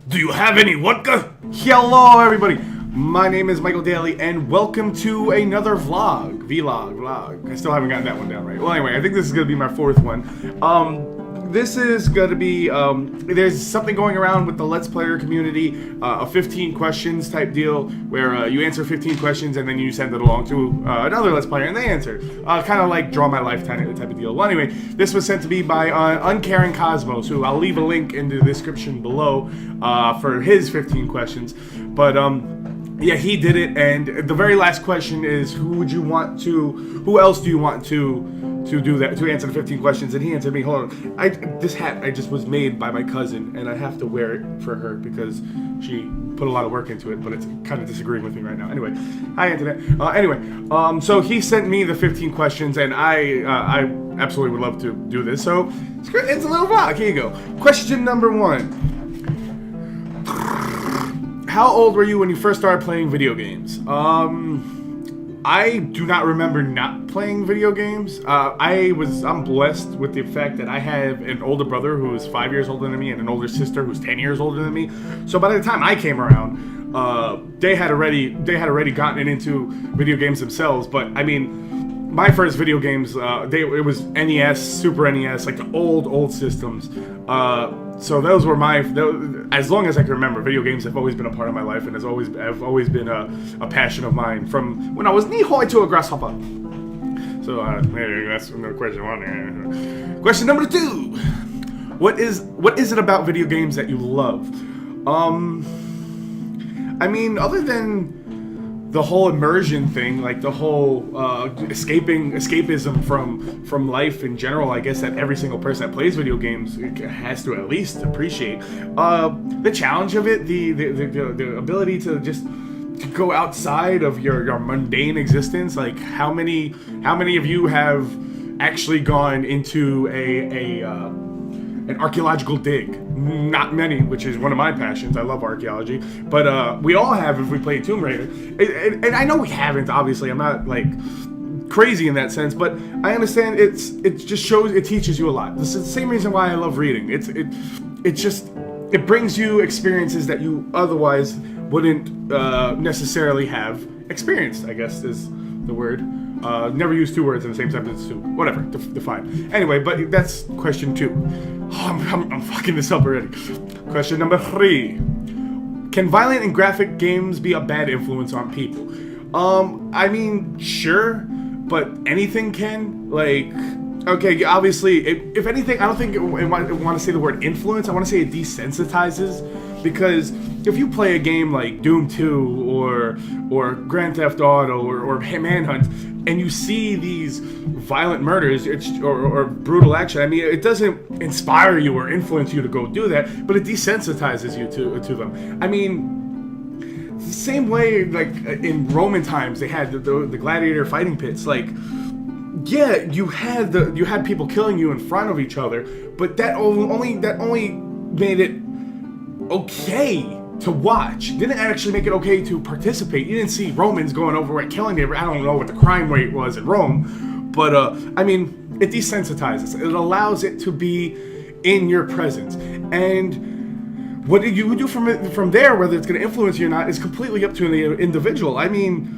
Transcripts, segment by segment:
Do you have any vodka? Hello, everybody. My name is Michael Daly, and welcome to another vlog. Vlog. I still haven't gotten that one down right. Well, anyway, I think this is going to be my fourth one. This is going to be, there's something going around with the Let's Player community, a 15 questions type deal, where you answer 15 questions and then you send it along to another Let's Player and they answer. Kind of like Draw My Lifetime type of deal. Well, anyway, this was sent to me by Uncaring Cosmos, who I'll leave a link in the description below for his 15 questions. But, yeah, he did it, and the very last question is, who else do you want to do that, to answer the 15 questions? And he answered me. Hold on, this hat was made by my cousin, and I have to wear it for her because she put a lot of work into it, but it's kind of disagreeing with me right now. Anyway, hi internet. So he sent me the 15 questions, and I absolutely would love to do this. So it's a little vlog. Here you go. Question number 1. How old were you when you first started playing video games? I do not remember not playing video games. I'm blessed with the fact that I have an older brother who is 5 years older than me and an older sister who's 10 years older than me. So by the time I came around, they had already gotten into video games themselves. But I mean, my first video games, it was NES, Super NES, like the old systems. So those were as long as I can remember, video games have always been a part of my life and have always been a passion of mine from when I was knee-high to a grasshopper. So that's another question 1. Question number 2. What is it about video games that you love? I mean, other than the whole immersion thing, like the whole escapism from life in general, I guess that every single person that plays video games has to at least appreciate. The challenge of it, the ability to just to go outside of your mundane existence. Like how many of you have actually gone into an archaeological dig? Not many, which is one of my passions. I love archaeology, but we all have if we play Tomb Raider. And I know we haven't. Obviously, I'm not like crazy in that sense, but I understand it just shows, it teaches you a lot. This is the same reason why I love reading. It brings you experiences that you otherwise wouldn't necessarily have experienced, I guess is the word. Never use two words in the same sentence too. Whatever, define. Anyway, but that's question 2. Oh, I'm fucking this up already. Question number 3. Can violent and graphic games be a bad influence on people? I mean, sure, but anything can. Like, okay, obviously, if anything, I don't think I want to say the word influence. I want to say it desensitizes, because if you play a game like Doom 2 or Grand Theft Auto or Manhunt, and you see these violent murders or brutal action, I mean, it doesn't inspire you or influence you to go do that, but it desensitizes you to them. I mean, the same way, like in Roman times, they had the gladiator fighting pits. Like, yeah, you had people killing you in front of each other, but that only made it okay to watch. Didn't actually make it okay to participate. You didn't see Romans going over and killing everyone. I don't know what the crime rate was in Rome, but I mean, it desensitizes. It allows it to be in your presence, and what you do from there, whether it's going to influence you or not, is completely up to the individual. I mean,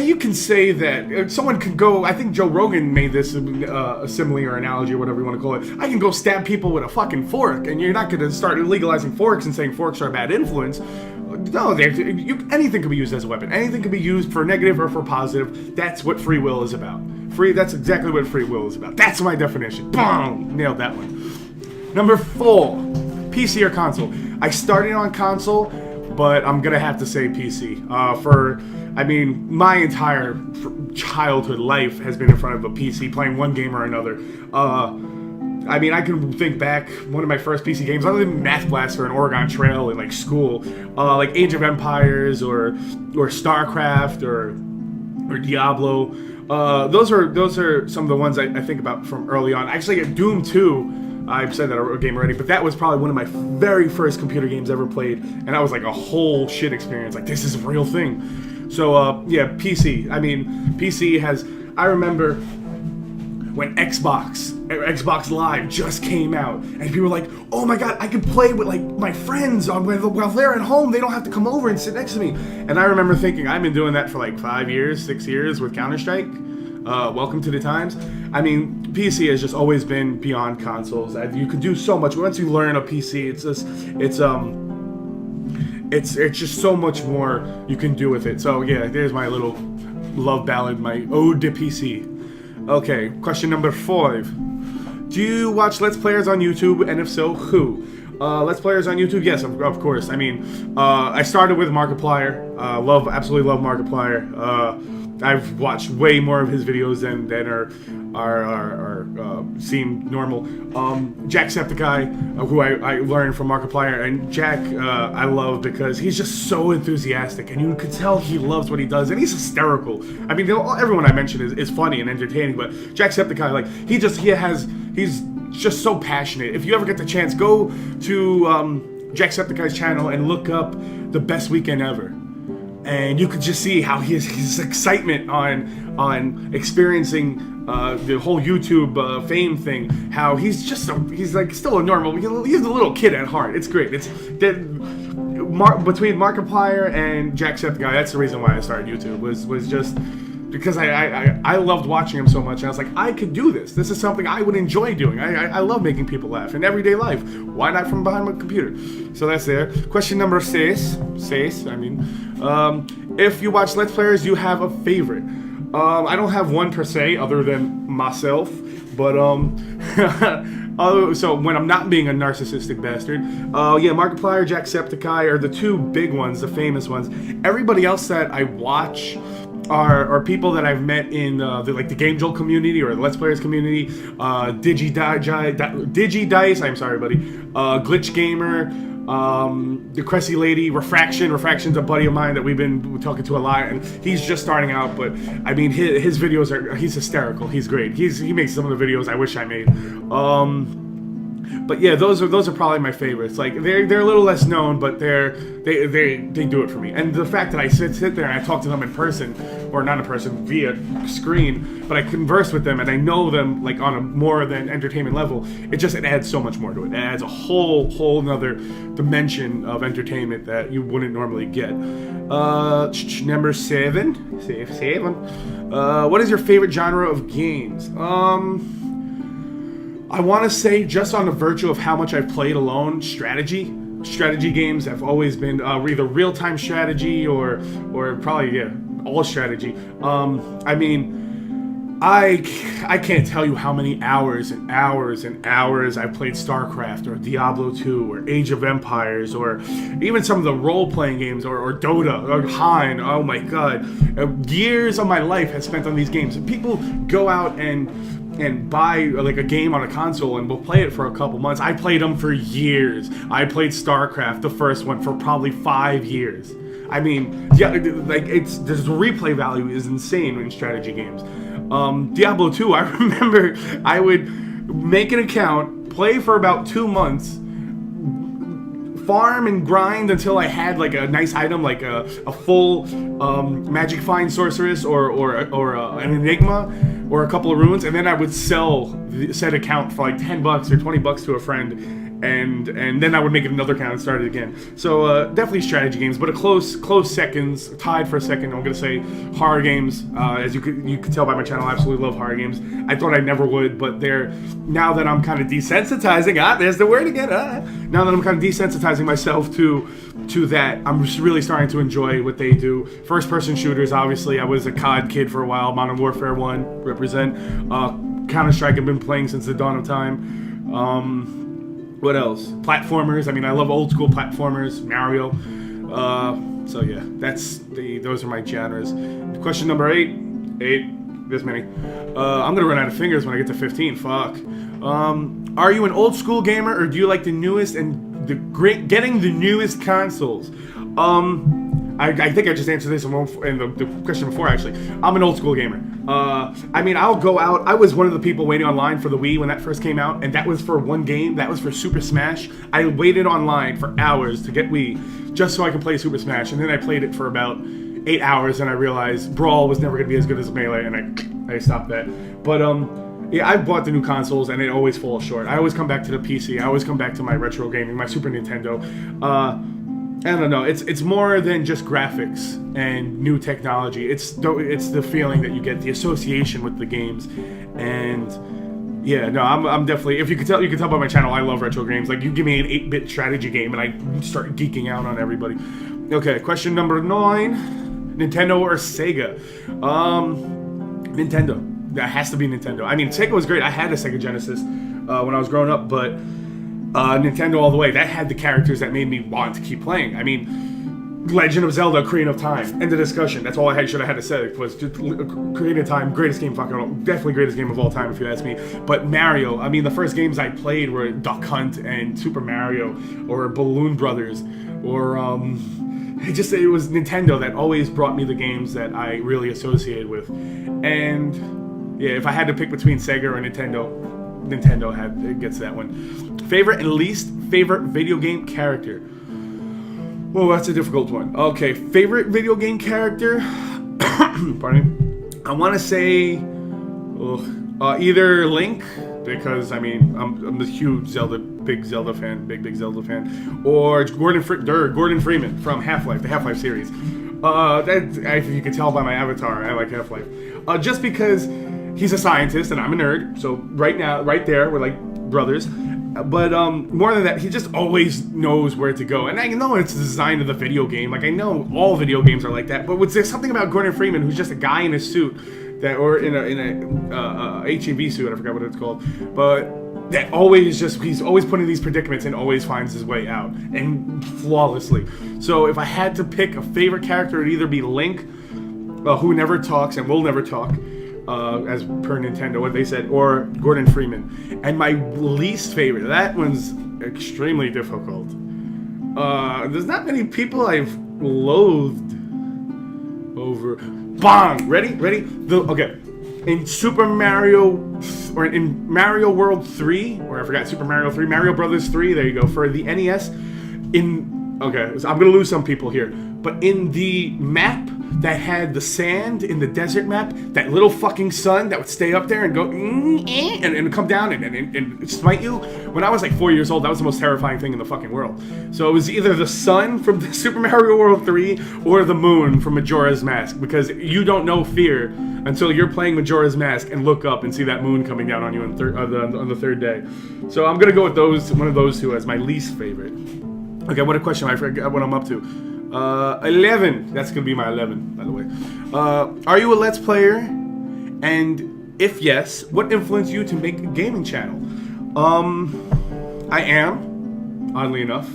you can say that someone can go. I think Joe Rogan made this a simile or analogy or whatever you want to call it. I can go stab people with a fucking fork, and you're not going to start legalizing forks and saying forks are a bad influence. No, anything can be used as a weapon. Anything can be used for negative or for positive. That's what free will is about. That's exactly what free will is about. That's my definition. Boom! Nailed that one. Number 4, PC or console. I started on console, but I'm gonna have to say PC. I mean, my entire childhood life has been in front of a PC, playing one game or another. I mean, I can think back, one of my first PC games, other than Math Blaster and Oregon Trail in like school, like Age of Empires or StarCraft or Diablo. Those are some of the ones I think about from early on. Actually, at Doom 2, I've said that a game already, but that was probably one of my very first computer games ever played, and that was like a whole shit experience. Like, this is a real thing. So, yeah, PC. I mean, PC has... I remember when Xbox Live just came out, and people were like, "Oh my god, I can play with like my friends while they're at home. They don't have to come over and sit next to me." And I remember thinking, I've been doing that for like 5 years, 6 years with Counter-Strike. Welcome to the times. I mean, PC has just always been beyond consoles. You could do so much once you learn a PC. It's just so much more you can do with it. So yeah, there's my little love ballad, my ode to PC. Okay, question number 5. Do you watch Let's Players on YouTube, and if so, who? Let's Players on YouTube, yes, of course. I mean, I started with Markiplier. Absolutely love Markiplier. I've watched way more of his videos than seem normal. Jacksepticeye, who I learned from Markiplier, and Jack I love because he's just so enthusiastic, and you could tell he loves what he does, and he's hysterical. I mean, everyone I mentioned is funny and entertaining, but Jacksepticeye, like he's just so passionate. If you ever get the chance, go to Jacksepticeye's channel and look up The Best Weekend Ever. And you could just see how his excitement on experiencing the whole YouTube fame thing. How he's like still a normal. He's a little kid at heart. It's great. It's between Markiplier and Jacksepticeye. That's the reason why I started YouTube. Was just because I loved watching him so much. And I was like, I could do this. This is something I would enjoy doing. I love making people laugh in everyday life. Why not from behind my computer? So that's there. Question number 6. If you watch Let's Players, you have a favorite. I don't have one per se, other than myself. But so when I'm not being a narcissistic bastard, yeah, Markiplier, Jacksepticeye are the two big ones, the famous ones. Everybody else that I watch are people that I've met in the Game Jolt community or the Let's Players community. Digidice, I'm sorry, buddy. Glitch Gamer, the Cressy Lady, Refraction's a buddy of mine that we've been talking to a lot, and he's just starting out, but I mean his videos he's hysterical. He's great. He makes some of the videos I wish I made. But yeah, those are probably my favorites. Like they're a little less known, but they do it for me. And the fact that I sit there and I talk to them in person, or not in person, via screen, but I converse with them and I know them like on a more than entertainment level, it adds so much more to it. It adds a whole nother dimension of entertainment that you wouldn't normally get. Number 7. What is your favorite genre of games? I want to say, just on the virtue of how much I've played alone, strategy games have always been either real-time strategy or probably all strategy. I mean, I can't tell you how many hours and hours and hours I've played StarCraft or Diablo 2 or Age of Empires or even some of the role-playing games or Dota or Hein. Oh my god, years of my life has spent on these games. And people go out and buy like a game on a console and we'll play it for a couple months. I played them for years. I played StarCraft, the first one, for probably 5 years. I mean, yeah, like the replay value is insane in strategy games. Diablo 2, I remember I would make an account, play for about 2 months, farm and grind until I had like a nice item, like a full Magic Find Sorceress or an Enigma or a couple of runes, and then I would sell said account for like $10 or $20 to a friend, and then I would make another account and start it again. So definitely strategy games, but a close seconds, tied for a second. I'm gonna say horror games. As you could tell by my channel, I absolutely love horror games. I thought I never would, but now that I'm kind of desensitizing. There's the word again. Now that I'm kind of desensitizing myself to that, I'm just really starting to enjoy what they do. First-person shooters, obviously. I was a COD kid for a while. Modern Warfare 1, represent. Counter-Strike, I've been playing since the dawn of time. What else? Platformers. I mean, I love old school platformers. Mario. So yeah, those are my genres. Question number 8. This many. I'm gonna run out of fingers when I get to 15. Fuck. Are you an old school gamer, or do you like the newest and getting the newest consoles? I think I just answered this in the question before, actually. I'm an old school gamer. I mean, I'll go out. I was one of the people waiting online for the Wii when that first came out, and that was for one game. That was for Super Smash. I waited online for hours to get Wii just so I could play Super Smash, and then I played it for about 8 hours, and I realized Brawl was never going to be as good as Melee, and I stopped that. But Yeah, I've bought the new consoles and it always falls short. I always come back to the PC. I always come back to my retro gaming, my Super Nintendo. I don't know. It's more than just graphics and new technology. It's the feeling that you get, the association with the games, and yeah, no, I'm definitely. If you can tell by my channel, I love retro games. Like, you give me an 8-bit strategy game, and I start geeking out on everybody. Okay, question number 9: Nintendo or Sega? Nintendo. That has to be Nintendo. I mean, Sega was great. I had a Sega Genesis when I was growing up, but Nintendo all the way. That had the characters that made me want to keep playing. I mean, Legend of Zelda: Ocarina of Time. End of discussion. That's all I should have had to say. Was just Ocarina of Time, greatest game definitely greatest game of all time if you ask me. But Mario. I mean, the first games I played were Duck Hunt and Super Mario or Balloon Brothers or it was Nintendo that always brought me the games that I really associated with. And yeah, if I had to pick between Sega or Nintendo gets that one. Favorite and least favorite video game character. Well, that's a difficult one. Okay, favorite video game character. Pardon me. I want to say either Link, because I mean I'm a huge big Zelda fan, or Gordon Freeman from Half-Life, the Half-Life series. If you can tell by my avatar, I like Half-Life. Just because he's a scientist and I'm a nerd, so right there, we're like brothers. But more than that, he just always knows where to go. And I know it's the design of the video game. Like, I know all video games are like that. But there's something about Gordon Freeman, who's just a guy in a suit, or in a HEV suit, I forgot what it's called. But that he's always put in these predicaments and always finds his way out, and flawlessly. So if I had to pick a favorite character, it'd either be Link, who never talks and will never talk, as per Nintendo, what they said, or Gordon Freeman. And my least favorite, that one's extremely difficult. There's not many people I've loathed over. Bong! Ready? Okay. In Super Mario, or in Mario World 3, or I forgot, Super Mario 3, Mario Brothers 3, there you go, for the NES, okay, so I'm gonna lose some people here, but in the map that had the sand in the desert map, that little fucking sun that would stay up there and go and come down and smite you. When I was like 4 years old, that was the most terrifying thing in the fucking world. So it was either the sun from the Super Mario World 3 or the moon from Majora's Mask, because you don't know fear until you're playing Majora's Mask and look up and see that moon coming down on you on the third day. So I'm gonna go with one of those two as my least favorite. Okay, what a question! I forgot what I'm up to. 11. That's gonna be my 11, by the way. Are you a Let's Player? And if yes, what influenced you to make a gaming channel? I am, oddly enough.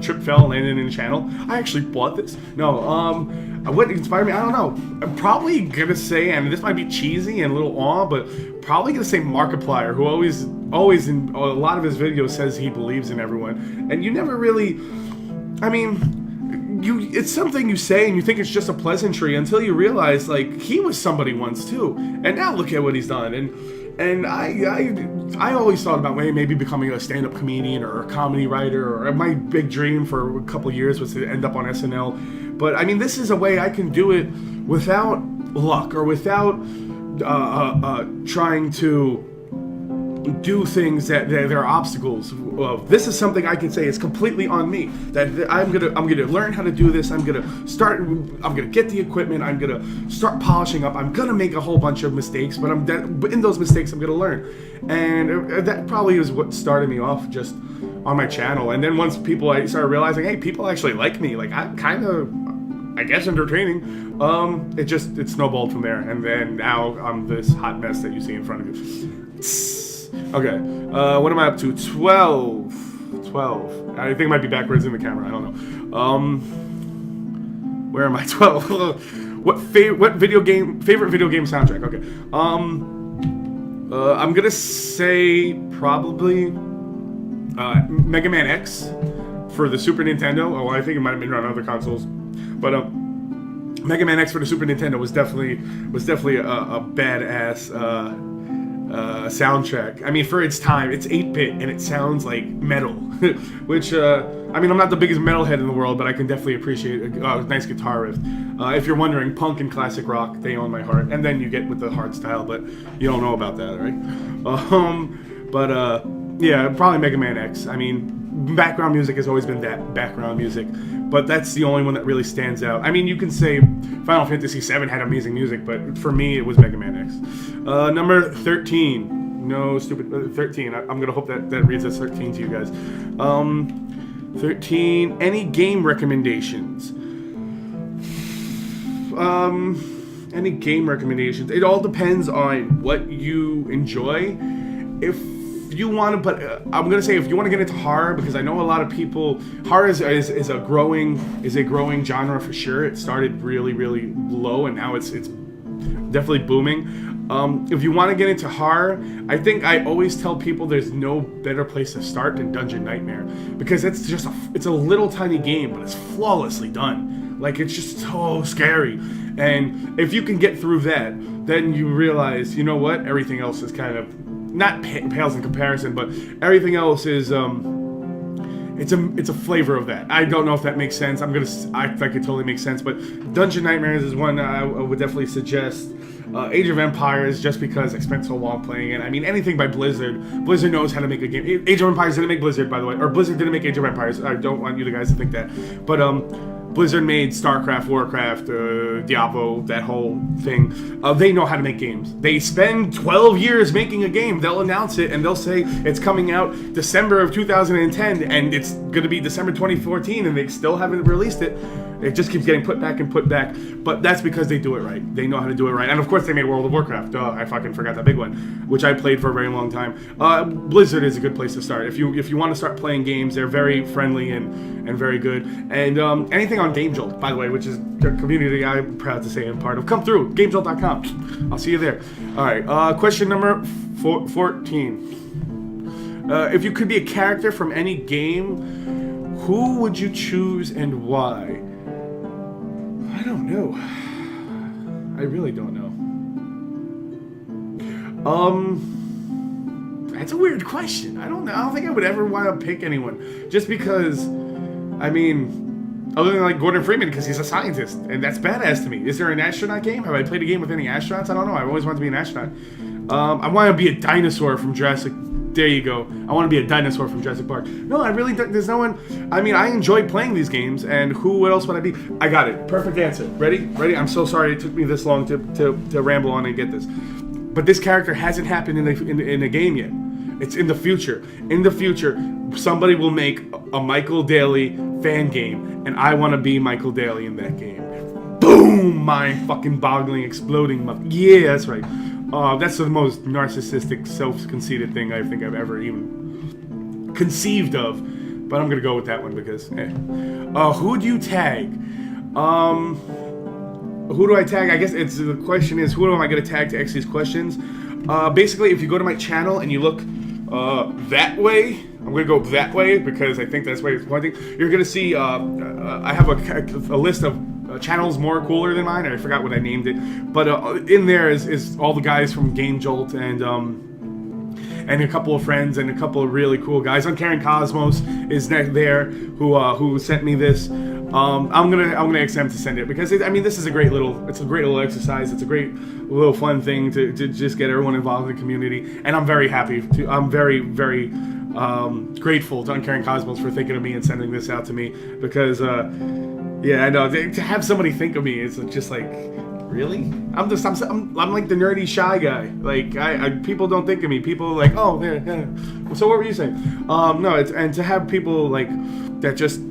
Trip fell, landed in a channel. I actually bought this. No, what inspired me? I don't know. I'm probably gonna say, and this might be cheesy and a little but probably gonna say Markiplier, who always in a lot of his videos says he believes in everyone, and you never really. I mean, it's something you say and you think it's just a pleasantry until you realize, like, he was somebody once too, and now look at what he's done. And I always thought about maybe becoming a stand-up comedian or a comedy writer, or my big dream for a couple of years was to end up on SNL. But I mean, this is a way I can do it without luck or without trying to do things that there are obstacles of. This is something I can say is completely on me, that I'm gonna learn how to do this. I'm gonna get the equipment. I'm gonna start polishing up. I'm gonna make a whole bunch of mistakes, but in those mistakes I'm gonna learn. And that probably is what started me off just on my channel. And then once I started realizing, hey, people actually like me, like I'm kind of, I guess, entertaining, it snowballed from there. And then now I'm this hot mess that you see in front of you. Okay, what am I up to? 12. I think it might be backwards in the camera, I don't know. Where am I? 12. What favorite video game soundtrack? Okay. I'm gonna say probably Mega Man X for the Super Nintendo. Oh, I think it might have been on other consoles, but Mega Man X for the Super Nintendo was definitely a badass soundtrack. I mean, for its time, it's 8-bit and it sounds like metal, which I mean, I'm not the biggest metalhead in the world, but I can definitely appreciate a nice guitar riff. If you're wondering, punk and classic rock, they own my heart, and then you get with the hard style, but you don't know about that, right? Yeah, probably Mega Man X. I mean, background music has always been that background music, but that's the only one that really stands out. I mean, you can say Final Fantasy VII had amazing music, but for me, it was Mega Man X. Number 13. No, stupid. 13. I'm gonna hope that reads as 13 to you guys. 13. Any game recommendations? Any game recommendations? It all depends on what you enjoy. If you want to, but I'm gonna say if you want to get into horror, because I know a lot of people. Horror is a growing genre for sure. It started really low, and now it's definitely booming. If you want to get into horror, I think I always tell people there's no better place to start than Dungeon Nightmare, because it's just it's a little tiny game, but it's flawlessly done. Like, it's just so scary, and if you can get through that, then you realize, you know what, everything else is kind of not pales in comparison, but everything else is it's a flavor of that. I don't know if that makes sense. I think it totally makes sense, but Dungeon Nightmares is one I would definitely suggest. Age of Empires, just because I spent so long playing it. I mean, anything by Blizzard. Blizzard knows how to make a game. Age of Empires didn't make Blizzard, by the way. Or Blizzard didn't make Age of Empires. I don't want you guys to think that. But Blizzard made StarCraft, Warcraft, Diablo, that whole thing. They know how to make games. They spend 12 years making a game. They'll announce it, and they'll say it's coming out December of 2010, and it's going to be December 2014, and they still haven't released it. It just keeps getting put back and put back. But that's because they do it right. They know how to do it right. And of course they made World of Warcraft. I fucking forgot that big one, which I played for a very long time. Blizzard is a good place to start. If you want to start playing games, they're very friendly and very good. And anything on Game Jolt, by the way, which is a community I'm proud to say I'm part of. Come through, GameJolt.com. I'll see you there. All right, question number 14. If you could be a character from any game, who would you choose and why? I don't know. I really don't know. That's a weird question. I don't know. I don't think I would ever want to pick anyone. Just because, I mean, other than like Gordon Freeman, because he's a scientist, and that's badass to me. Is there an astronaut game? Have I played a game with any astronauts? I don't know. I've always wanted to be an astronaut. I want to be a dinosaur from Jurassic. There you go. I want to be a dinosaur from Jurassic Park. No, I really don't. There's no one. I mean, I enjoy playing these games, and what else would I be? I got it. Perfect answer. Ready? I'm so sorry it took me this long to ramble on and get this. But this character hasn't happened in a game yet. It's in the future. In the future, somebody will make a Michael Daly fan game, and I want to be Michael Daly in that game. Boom! Mind fucking boggling, exploding. Yeah, that's right. That's the most narcissistic, self-conceited thing I think I've ever even conceived of. But I'm gonna go with that one because, who do you tag? Who do I tag? I guess the question is, who am I gonna tag to answer these questions? Basically, if you go to my channel and you look that way, I'm gonna go that way because I think that's where it's pointing. You're gonna see I have a list of channels more cooler than mine. I forgot what I named it, but in there is all the guys from Game Jolt and a couple of friends and a couple of really cool guys. Uncaring Cosmos is there who sent me this. I'm gonna ask them to send it because this is a great little exercise. It's a great little fun thing to just get everyone involved in the community, and I'm very happy. I'm very grateful to Uncaring Cosmos for thinking of me and sending this out to me because. Yeah, I know. To have somebody think of me is just like, really? I'm like the nerdy shy guy. Like people don't think of me. People are like, oh yeah. So what were you saying? No, and to have people like that just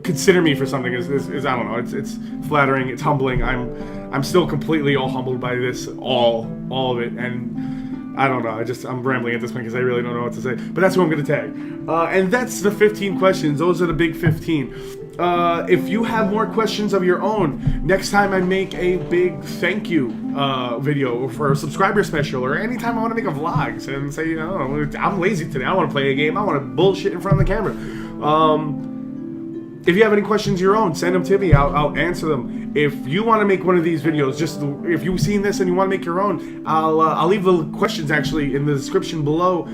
consider me for something is I don't know. It's flattering. It's humbling. I'm still completely all humbled by this, all of it, and. I don't know. I'm rambling at this point because I really don't know what to say. But that's who I'm going to tag. And that's the 15 questions. Those are the big 15. If you have more questions of your own, next time I make a big thank you video for a subscriber special, or anytime I want to make a vlog and say, I'm lazy today. I want to play a game. I want to bullshit in front of the camera. If you have any questions of your own, send them to me. I'll answer them. If you want to make one of these videos, if you've seen this and you want to make your own, I'll leave the questions actually in the description below.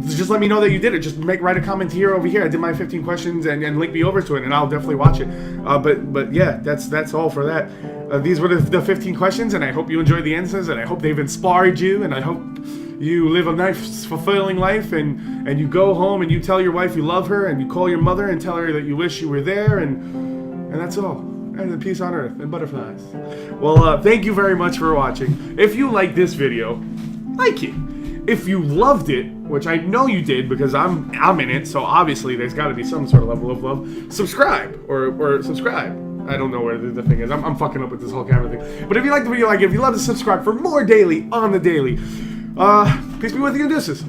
Just let me know that you did it. Just write a comment here over here. I did my 15 questions and link me over to it, and I'll definitely watch it. But yeah, that's all for that. These were the 15 questions, and I hope you enjoyed the answers, and I hope they've inspired you, and I hope you live a nice, fulfilling life, and you go home and you tell your wife you love her, and you call your mother and tell her that you wish you were there, and that's all. And peace on earth and butterflies. Well, thank you very much for watching. If you like this video, like it. If you loved it, which I know you did because I'm in it, so obviously there's got to be some sort of level of love. Subscribe or subscribe. I don't know where the thing is. I'm fucking up with this whole camera thing. But if you like the video, if you love to subscribe for more daily on the daily. Peace be with you, and deuces.